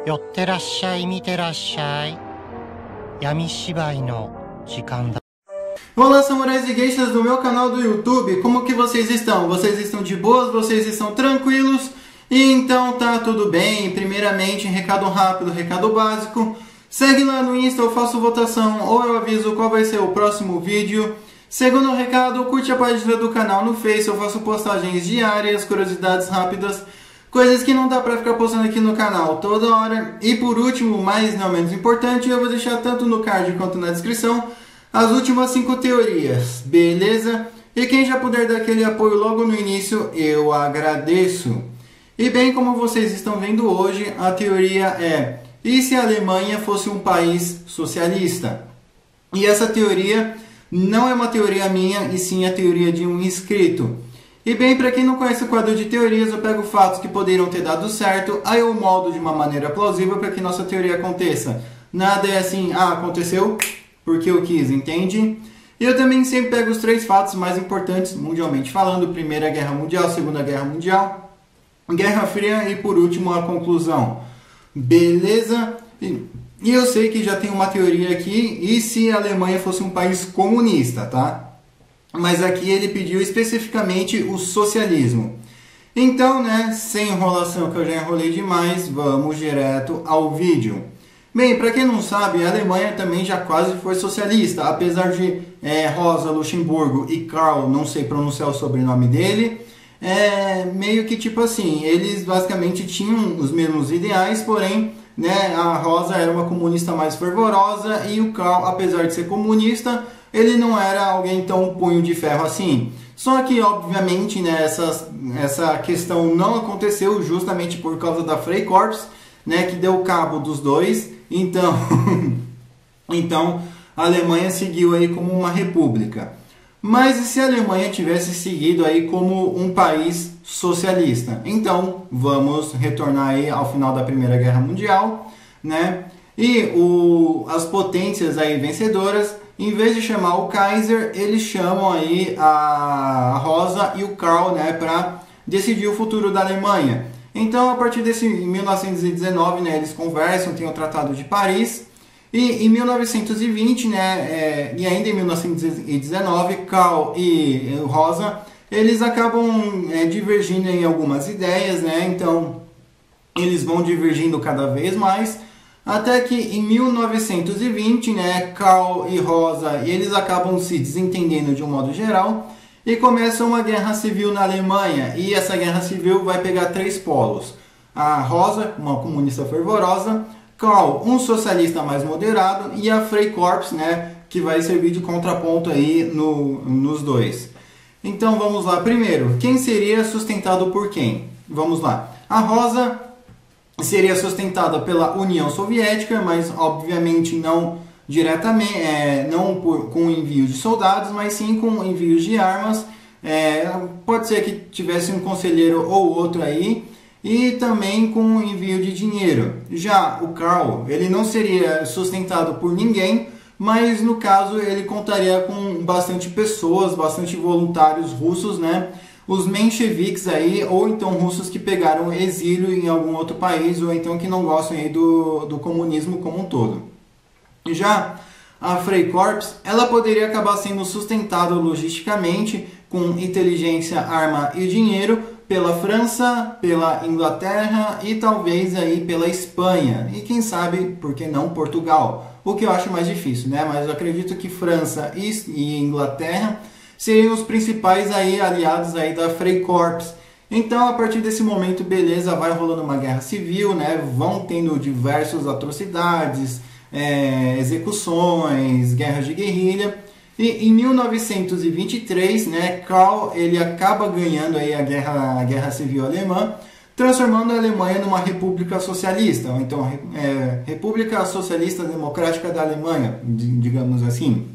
寄ってらっしゃい、見てらっしゃい。闇芝居の時間だ。Olá, samurais e geishas do meu canal do YouTube, como que vocês estão? Vocês estão de boas? Vocês estão tranquilos? Então tá tudo bem. Primeiramente, recado rápido, recado básico. Segue lá no Insta, eu faço votação ou eu aviso qual vai ser o próximo vídeo. Segundo recado, curte a página do canal no Face, eu faço postagens diárias, curiosidades rápidas, coisas que não dá pra ficar postando aqui no canal toda hora. E por último, mas não menos importante, eu vou deixar tanto no card quanto na descrição as últimas 5 teorias, beleza? E quem já puder dar aquele apoio logo no início, eu agradeço. E bem, como vocês estão vendo hoje, a teoria é: e se a Alemanha fosse um país socialista? E essa teoria não é uma teoria minha, e sim a teoria de um inscrito. E bem, para quem não conhece o quadro de teorias, eu pego fatos que poderiam ter dado certo, aí eu moldo de uma maneira plausível para que nossa teoria aconteça. Nada é assim, aconteceu porque eu quis, entende? E eu também sempre pego os 3 fatos mais importantes, mundialmente falando: Primeira Guerra Mundial, Segunda Guerra Mundial, Guerra Fria e por último a conclusão. Beleza? E eu sei que já tem uma teoria aqui, e se a Alemanha fosse um país comunista, tá? Mas aqui ele pediu especificamente o socialismo. Então, né, sem enrolação, que eu já enrolei demais, vamos direto ao vídeo. Bem, para quem não sabe, a Alemanha também já quase foi socialista, apesar de Rosa Luxemburgo e Karl, não sei pronunciar o sobrenome dele, meio que tipo assim, eles basicamente tinham os mesmos ideais, porém, né, a Rosa era uma comunista mais fervorosa e o Karl, apesar de ser comunista, ele não era alguém tão punho de ferro assim. Só que, obviamente, né, essa questão não aconteceu justamente por causa da Freikorps, né, que deu cabo dos dois. Então, então a Alemanha seguiu aí como uma república. Mas e se a Alemanha tivesse seguido aí como um país socialista? Então, vamos retornar aí ao final da Primeira Guerra Mundial, né? E as potências aí vencedoras, em vez de chamar o Kaiser, eles chamam aí a Rosa e o Karl, né, para decidir o futuro da Alemanha. Então, a partir desse 1919, né, eles conversam, tem o Tratado de Paris. E em 1920, né, e ainda em 1919, Karl e Rosa, eles acabam divergindo em algumas ideias, né? Então, eles vão divergindo cada vez mais, até que em 1920, né, Karl e Rosa, eles acabam se desentendendo de um modo geral, e começa uma guerra civil na Alemanha. E essa guerra civil vai pegar 3 polos: a Rosa, uma comunista fervorosa, Karl, um socialista mais moderado, e a Freikorps, né, que vai servir de contraponto aí nos dois. Então vamos lá. Primeiro, quem seria sustentado por quem? Vamos lá. A Rosa seria sustentada pela União Soviética, mas obviamente não diretamente, não com envio de soldados, mas sim com envios de armas. Pode ser que tivesse um conselheiro ou outro aí, e também com envio de dinheiro. Já o Karl, ele não seria sustentado por ninguém, mas no caso ele contaria com bastante pessoas, bastante voluntários russos, né? Os mencheviques aí, ou então russos que pegaram exílio em algum outro país, ou então que não gostam aí do comunismo como um todo. Já a Freikorps, ela poderia acabar sendo sustentada logisticamente com inteligência, arma e dinheiro pela França, pela Inglaterra e talvez aí pela Espanha. E quem sabe, por que não, Portugal? O que eu acho mais difícil, né? Mas eu acredito que França e Inglaterra seriam os principais aí aliados aí da Freikorps. Então, a partir desse momento, beleza, vai rolando uma guerra civil, né? Vão tendo diversas atrocidades, execuções, guerras de guerrilha. E em 1923, né, Karl, ele acaba ganhando aí a guerra civil alemã, transformando a Alemanha numa república socialista, ou então República Socialista Democrática da Alemanha, digamos assim.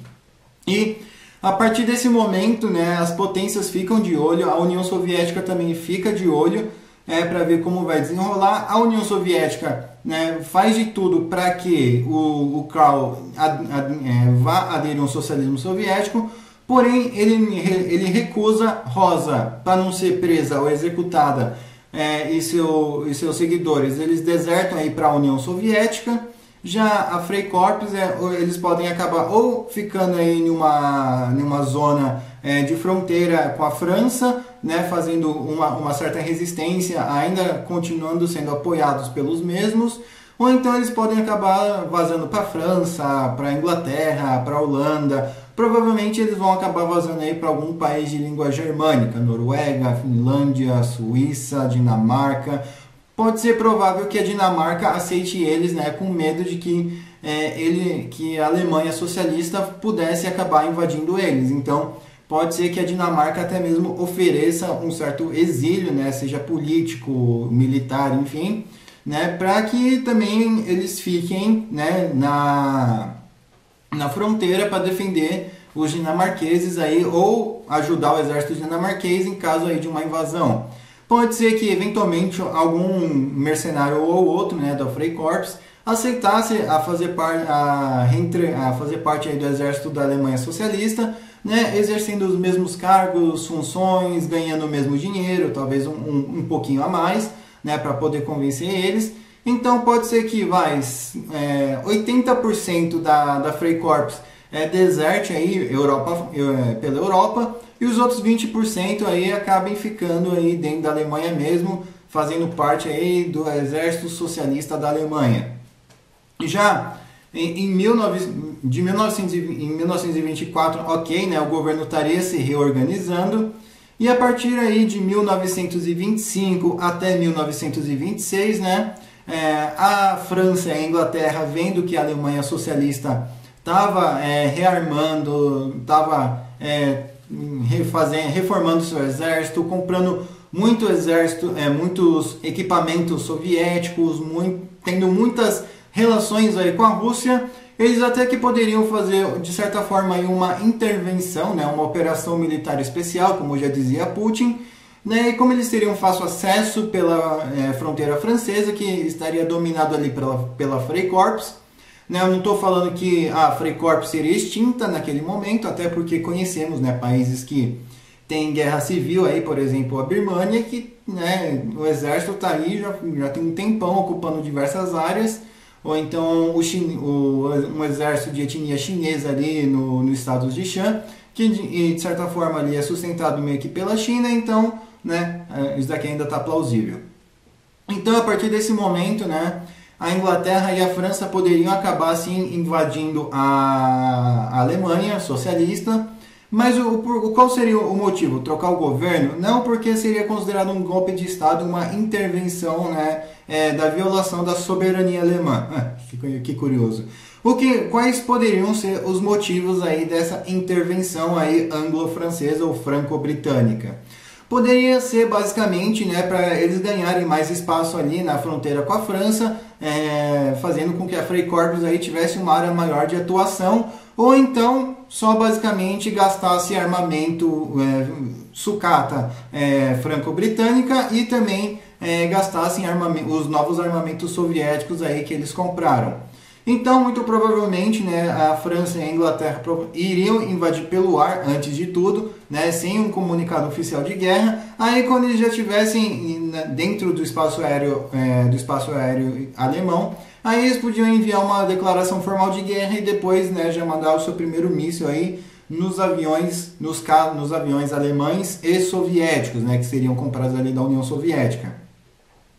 E a partir desse momento, né, as potências ficam de olho, a União Soviética também fica de olho, para ver como vai desenrolar. A União Soviética, né, faz de tudo para que o Karl vá aderir ao socialismo soviético, porém ele recusa Rosa, para não ser presa ou executada e seus seguidores, eles desertam aí para a União Soviética. Já a Freikorps, eles podem acabar ou ficando aí em uma zona de fronteira com a França, né, fazendo uma certa resistência, ainda continuando sendo apoiados pelos mesmos, ou então eles podem acabar vazando para a França, para a Inglaterra, para a Holanda. Provavelmente eles vão acabar vazando aí para algum país de língua germânica, Noruega, Finlândia, Suíça, Dinamarca. Pode ser provável que a Dinamarca aceite eles, né, com medo de que a Alemanha socialista pudesse acabar invadindo eles. Então, pode ser que a Dinamarca até mesmo ofereça um certo exílio, né, seja político, militar, enfim, né, para que também eles fiquem, né, na fronteira para defender os dinamarqueses aí, ou ajudar o exército dinamarquês em caso aí de uma invasão. Pode ser que eventualmente algum mercenário ou outro, né, da Freikorps aceitasse a fazer parte aí do exército da Alemanha socialista, né, exercendo os mesmos cargos, funções, ganhando o mesmo dinheiro, talvez um pouquinho a mais, né, para poder convencer eles. Então pode ser que 80% da Freikorps deserte aí pela Europa, e os outros 20% aí acabem ficando aí dentro da Alemanha mesmo, fazendo parte aí do Exército Socialista da Alemanha. Já em 1924, ok, né, o governo estaria se reorganizando, e a partir aí de 1925 até 1926, né, a França e a Inglaterra, vendo que a Alemanha socialista estava rearmando, estava reformando seu exército, comprando muitos equipamentos soviéticos, tendo muitas relações aí com a Rússia, eles até que poderiam fazer, de certa forma, aí uma intervenção, né, uma operação militar especial, como já dizia Putin, né, e como eles teriam fácil acesso pela fronteira francesa, que estaria dominado ali pela Freikorps, né, eu não estou falando que a Freikorps seria extinta naquele momento, até porque conhecemos, né, países que têm guerra civil, aí, por exemplo, a Birmânia, que, né, o exército está aí, já tem um tempão ocupando diversas áreas, ou então um exército de etnia chinesa ali no estado de Shan, que de certa forma ali é sustentado meio que pela China, então, né, isso daqui ainda está plausível. Então, a partir desse momento, né, a Inglaterra e a França poderiam acabar assim invadindo a Alemanha socialista, mas qual seria o motivo? Trocar o governo? Não, porque seria considerado um golpe de Estado, uma intervenção, né, da violação da soberania alemã. Que curioso. Quais poderiam ser os motivos aí dessa intervenção aí anglo-francesa ou franco-britânica? Poderia ser basicamente, né, para eles ganharem mais espaço ali na fronteira com a França, fazendo com que a Freikorps aí tivesse uma área maior de atuação, ou então só basicamente gastasse armamento sucata franco-britânica e também gastassem os novos armamentos soviéticos aí que eles compraram. Então, muito provavelmente, né, a França e a Inglaterra iriam invadir pelo ar, antes de tudo, né, sem um comunicado oficial de guerra. Aí, quando eles já estivessem dentro do espaço aéreo alemão, aí eles podiam enviar uma declaração formal de guerra e depois, né, já mandar o seu primeiro míssil aí nos aviões alemães e soviéticos, né, que seriam comprados ali da União Soviética.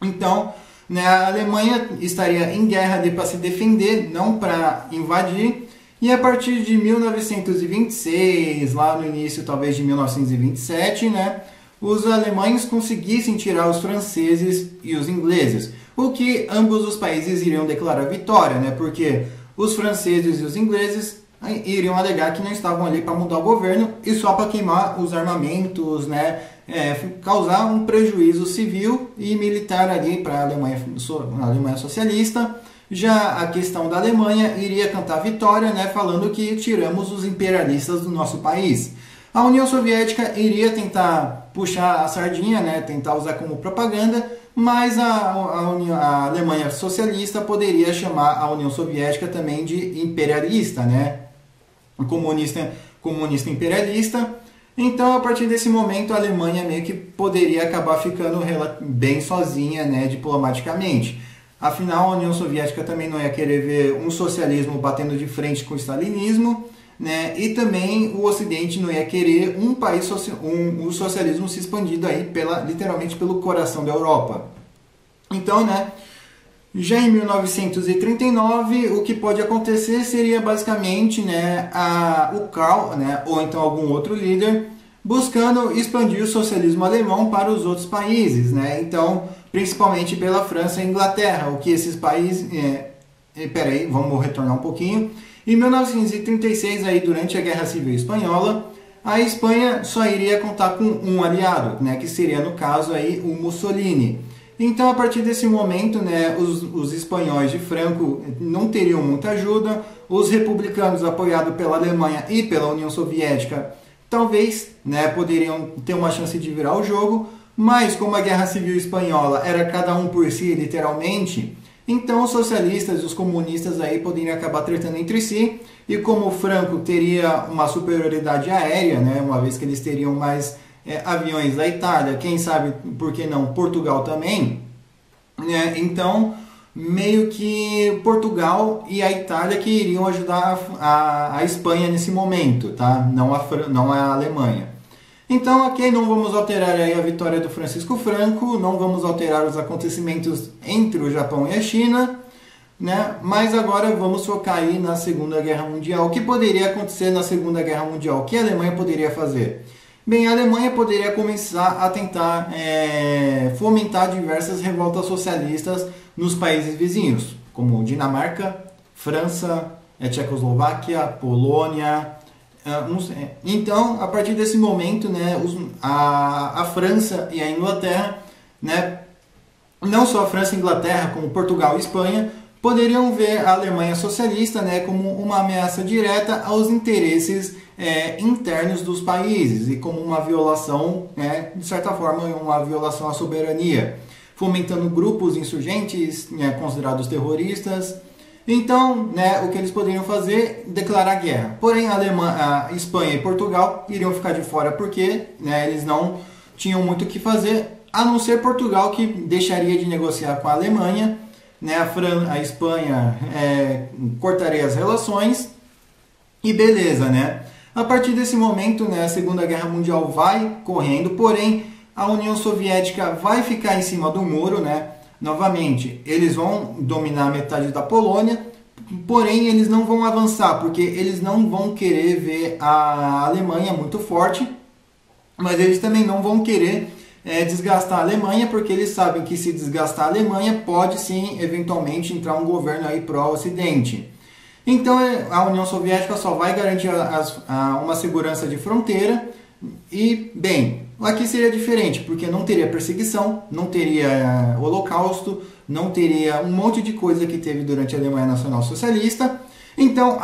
Então, né, a Alemanha estaria em guerra para se defender, não para invadir, e a partir de 1926, lá no início talvez de 1927, né, os alemães conseguissem tirar os franceses e os ingleses, o que ambos os países iriam declarar vitória, né, porque os franceses e os ingleses iriam alegar que não estavam ali para mudar o governo e só para queimar os armamentos, né, causar um prejuízo civil e militar ali para a Alemanha socialista. Já a questão da Alemanha iria cantar vitória, né, falando que tiramos os imperialistas do nosso país. A União Soviética iria tentar puxar a sardinha, né, tentar usar como propaganda, mas a Alemanha socialista poderia chamar a União Soviética também de imperialista, né, comunista imperialista. Então, a partir desse momento, a Alemanha meio que poderia acabar ficando bem sozinha, né, diplomaticamente. Afinal, a União Soviética também não ia querer ver um socialismo batendo de frente com o stalinismo, né, e também o Ocidente não ia querer um país o socialismo se expandindo aí literalmente pelo coração da Europa. Então, né, já em 1939, o que pode acontecer seria basicamente, né, o Karl, né, ou então algum outro líder, buscando expandir o socialismo alemão para os outros países, né? Então, principalmente pela França e Inglaterra, o que esses países... Peraí, vamos retornar um pouquinho. Em 1936, aí, durante a Guerra Civil Espanhola, a Espanha só iria contar com um aliado, né, que seria, no caso, aí, o Mussolini. Então, a partir desse momento, né, os espanhóis de Franco não teriam muita ajuda, os republicanos apoiados pela Alemanha e pela União Soviética talvez, né, poderiam ter uma chance de virar o jogo, mas como a Guerra Civil Espanhola era cada um por si, literalmente, então os socialistas e os comunistas aí poderiam acabar tretando entre si, e como o Franco teria uma superioridade aérea, né, uma vez que eles teriam mais aviões da Itália, quem sabe, por que não, Portugal também, né? Então, meio que Portugal e a Itália que iriam ajudar a Espanha nesse momento, tá? Não a Alemanha. Então, aqui não vamos alterar aí a vitória do Francisco Franco, não vamos alterar os acontecimentos entre o Japão e a China, né? Mas agora vamos focar aí na Segunda Guerra Mundial. O que poderia acontecer na Segunda Guerra Mundial? O que a Alemanha poderia fazer? Bem, a Alemanha poderia começar a tentar fomentar diversas revoltas socialistas nos países vizinhos, como Dinamarca, França, Tchecoslováquia, Polônia. Então, a partir desse momento, né, a França e a Inglaterra, né, não só a França e a Inglaterra, como Portugal e Espanha, poderiam ver a Alemanha socialista, né, como uma ameaça direta aos interesses internos dos países e como uma violação, né, de certa forma, uma violação à soberania, fomentando grupos insurgentes, né, considerados terroristas. Então, né, o que eles poderiam fazer? Declarar guerra. Porém, a Espanha e Portugal iriam ficar de fora porque, né, eles não tinham muito o que fazer, a não ser Portugal, que deixaria de negociar com a Alemanha, né, a Espanha cortaria as relações e beleza, né? A partir desse momento, né, a Segunda Guerra Mundial vai correndo, porém a União Soviética vai ficar em cima do muro, né? Novamente, eles vão dominar metade da Polônia, porém eles não vão avançar, porque eles não vão querer ver a Alemanha muito forte, mas eles também não vão querer desgastar a Alemanha, porque eles sabem que se desgastar a Alemanha pode sim, eventualmente, entrar um governo aí pró-Ocidente. Então a União Soviética só vai garantir uma segurança de fronteira e, bem, aqui seria diferente, porque não teria perseguição, não teria holocausto, não teria um monte de coisa que teve durante a Alemanha Nacional Socialista. Então,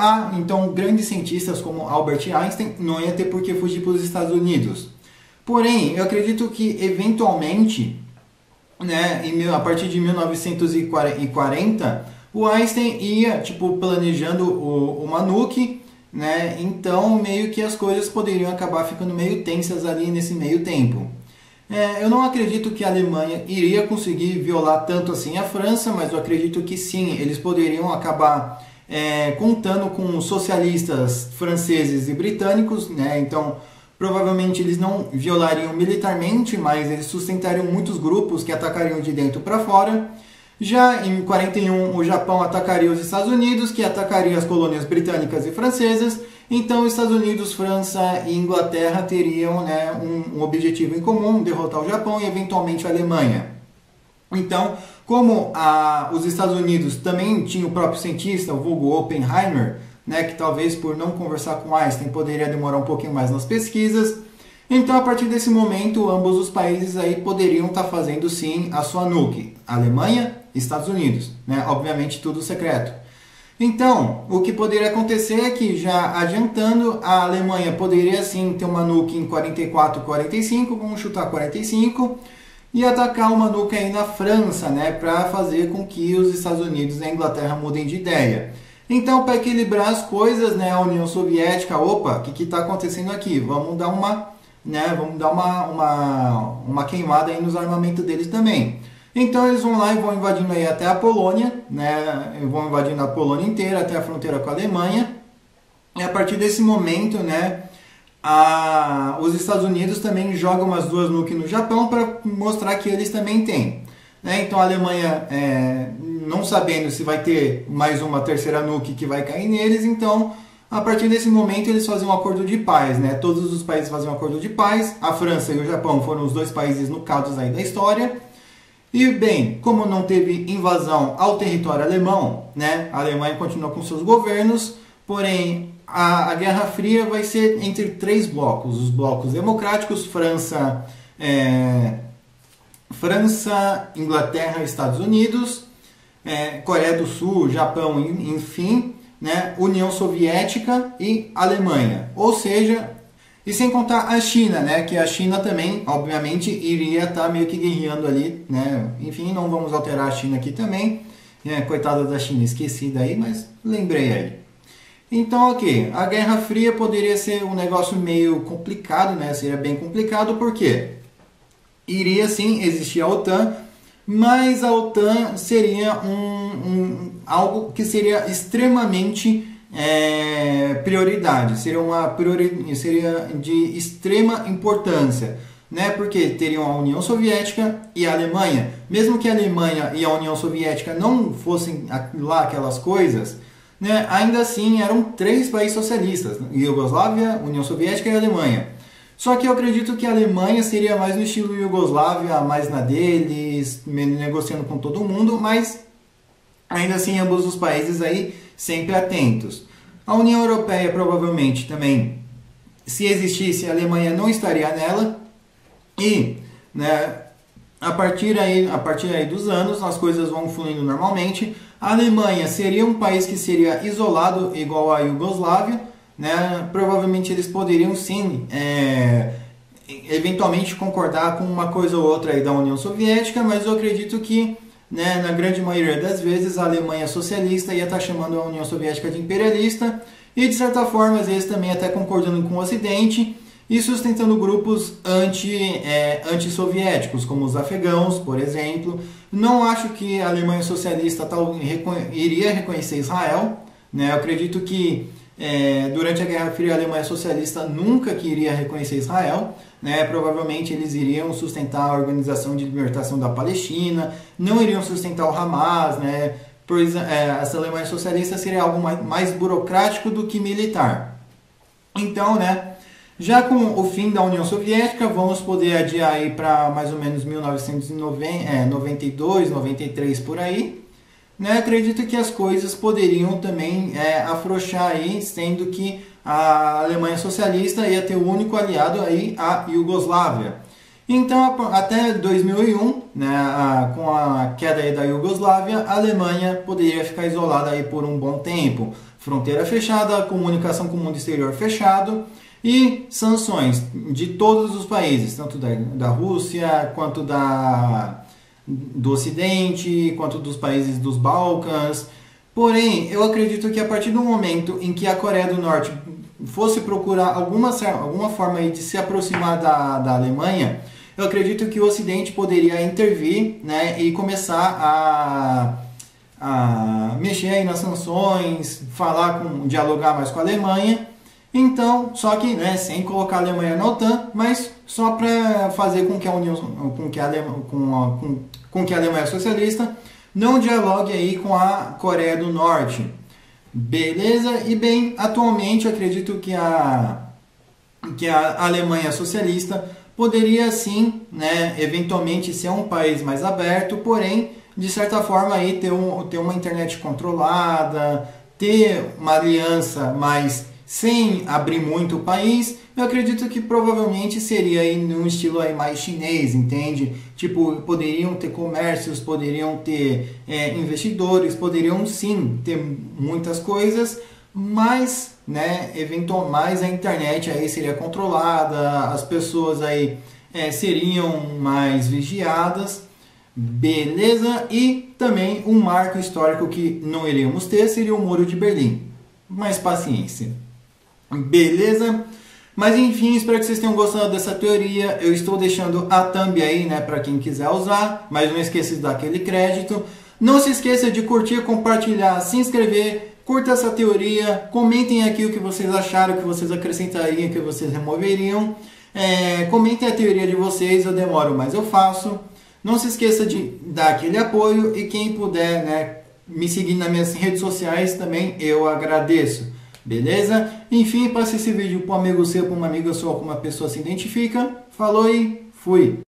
grandes cientistas como Albert Einstein não ia ter por que fugir para os Estados Unidos. Porém, eu acredito que, eventualmente, né, a partir de 1940, o Einstein ia planejando uma nuke, né? Então, meio que as coisas poderiam acabar ficando meio tensas ali nesse meio tempo. Eu não acredito que a Alemanha iria conseguir violar tanto assim a França, mas eu acredito que sim, eles poderiam acabar contando com socialistas franceses e britânicos, né? Então, provavelmente eles não violariam militarmente, mas eles sustentariam muitos grupos que atacariam de dentro para fora. Já em 41, o Japão atacaria os Estados Unidos, que atacaria as colônias britânicas e francesas. Então, os Estados Unidos, França e Inglaterra teriam, né, um objetivo em comum, derrotar o Japão e, eventualmente, a Alemanha. Então, como os Estados Unidos também tinham o próprio cientista, o vulgo Oppenheimer, né, que talvez por não conversar com Einstein poderia demorar um pouquinho mais nas pesquisas. Então, a partir desse momento, ambos os países aí poderiam estar fazendo sim a sua nuke, Alemanha e Estados Unidos, né? Obviamente tudo secreto. Então, o que poderia acontecer é que, já adiantando, a Alemanha poderia sim ter uma nuke em 44, 45, vamos chutar 45, e atacar uma nuke aí na França, né, para fazer com que os Estados Unidos e a Inglaterra mudem de ideia. Então, para equilibrar as coisas, né, a União Soviética, opa, o que está acontecendo aqui? Vamos dar uma né, vamos dar uma queimada aí nos armamentos deles também. Então eles vão lá e vão invadindo aí até a Polônia, né, vão invadindo a Polônia inteira até a fronteira com a Alemanha. E a partir desse momento, né, os Estados Unidos também jogam umas 2 nuke no Japão para mostrar que eles também têm. Né? Então a Alemanha, não sabendo se vai ter mais uma terceira nuke que vai cair neles, então a partir desse momento eles fazem um acordo de paz. Né? Todos os países fazem um acordo de paz. A França e o Japão foram os 2 países nucados aí da história. E bem, como não teve invasão ao território alemão, né, a Alemanha continua com seus governos, porém a Guerra Fria vai ser entre 3 blocos. Os blocos democráticos, França, Inglaterra e Estados Unidos, Coreia do Sul, Japão, enfim, né, União Soviética e Alemanha. Ou seja, e sem contar a China, né, que a China também, obviamente, iria estar meio que guerreando ali, né, enfim, não vamos alterar a China aqui também, coitada da China, esquecida aí, mas lembrei aí. Então, ok, a Guerra Fria poderia ser um negócio meio complicado, né, seria bem complicado, porque iria sim existir a OTAN, mas a OTAN seria algo que seria extremamente prioridade, seria de extrema importância, né? Porque teriam a União Soviética e a Alemanha. Mesmo que a Alemanha e a União Soviética não fossem lá aquelas coisas, né? Ainda assim eram 3 países socialistas: Iugoslávia, União Soviética e Alemanha. Só que eu acredito que a Alemanha seria mais no estilo Iugoslávia, mais na deles, negociando com todo mundo, mas ainda assim ambos os países aí sempre atentos. A União Europeia provavelmente também, se existisse, a Alemanha não estaria nela. E, né, a partir aí dos anos as coisas vão fluindo normalmente. A Alemanha seria um país que seria isolado, igual a Iugoslávia, né? Provavelmente eles poderiam sim eventualmente concordar com uma coisa ou outra aí da União Soviética, mas eu acredito que, né, na grande maioria das vezes a Alemanha socialista ia estar chamando a União Soviética de imperialista e, de certa forma, às vezes também até concordando com o Ocidente e sustentando grupos anti-soviéticos, como os afegãos, por exemplo. Não acho que a Alemanha socialista iria reconhecer Israel, né? Eu acredito que durante a Guerra Fria a Alemanha socialista nunca queria reconhecer Israel, né? Provavelmente eles iriam sustentar a Organização de Libertação da Palestina, não iriam sustentar o Hamas, né? Pois essa Alemanha socialista seria algo mais burocrático do que militar. Então, né, já com o fim da União Soviética, vamos poder adiar aí para mais ou menos 1992, 93 por aí. Né, acredito que as coisas poderiam também afrouxar aí, sendo que a Alemanha socialista ia ter o único aliado aí, a Iugoslávia. Então, até 2001, né, com a queda aí da Iugoslávia, a Alemanha poderia ficar isolada aí por um bom tempo. Fronteira fechada, comunicação com o mundo exterior fechado e sanções de todos os países, tanto da Rússia quanto do Ocidente, quanto dos países dos Balcãs. Porém, eu acredito que a partir do momento em que a Coreia do Norte fosse procurar alguma forma aí de se aproximar da Alemanha, eu acredito que o Ocidente poderia intervir, né, e começar a mexer aí nas sanções, dialogar mais com a Alemanha. Então, só que, né, sem colocar a Alemanha na OTAN, mas só para fazer com que a Alemanha socialista não dialogue aí com a Coreia do Norte. Beleza? E bem, atualmente eu acredito que a Alemanha socialista poderia sim, né, eventualmente ser um país mais aberto, porém, de certa forma aí ter uma internet controlada, ter uma aliança mais sem abrir muito o país. Eu acredito que provavelmente seria aí num estilo aí mais chinês, entende? Tipo, poderiam ter comércios, poderiam ter investidores, poderiam sim ter muitas coisas, mas, né, eventualmente a internet aí seria controlada, as pessoas aí seriam mais vigiadas, beleza? E também um marco histórico que não iríamos ter seria o Muro de Berlim. Mais paciência. Beleza? Mas enfim, espero que vocês tenham gostado dessa teoria. Eu estou deixando a thumb aí, né, para quem quiser usar, mas não esqueça de dar aquele crédito. Não se esqueça de curtir, compartilhar, se inscrever, curta essa teoria, comentem aqui o que vocês acharam, o que vocês acrescentariam, o que vocês removeriam. Comentem a teoria de vocês, eu demoro, mas eu faço. Não se esqueça de dar aquele apoio e quem puder, né, me seguir nas minhas redes sociais também, eu agradeço. Beleza? Enfim, passe esse vídeo para um amigo seu, para uma amiga sua, com uma pessoa se identifica. Falou e fui!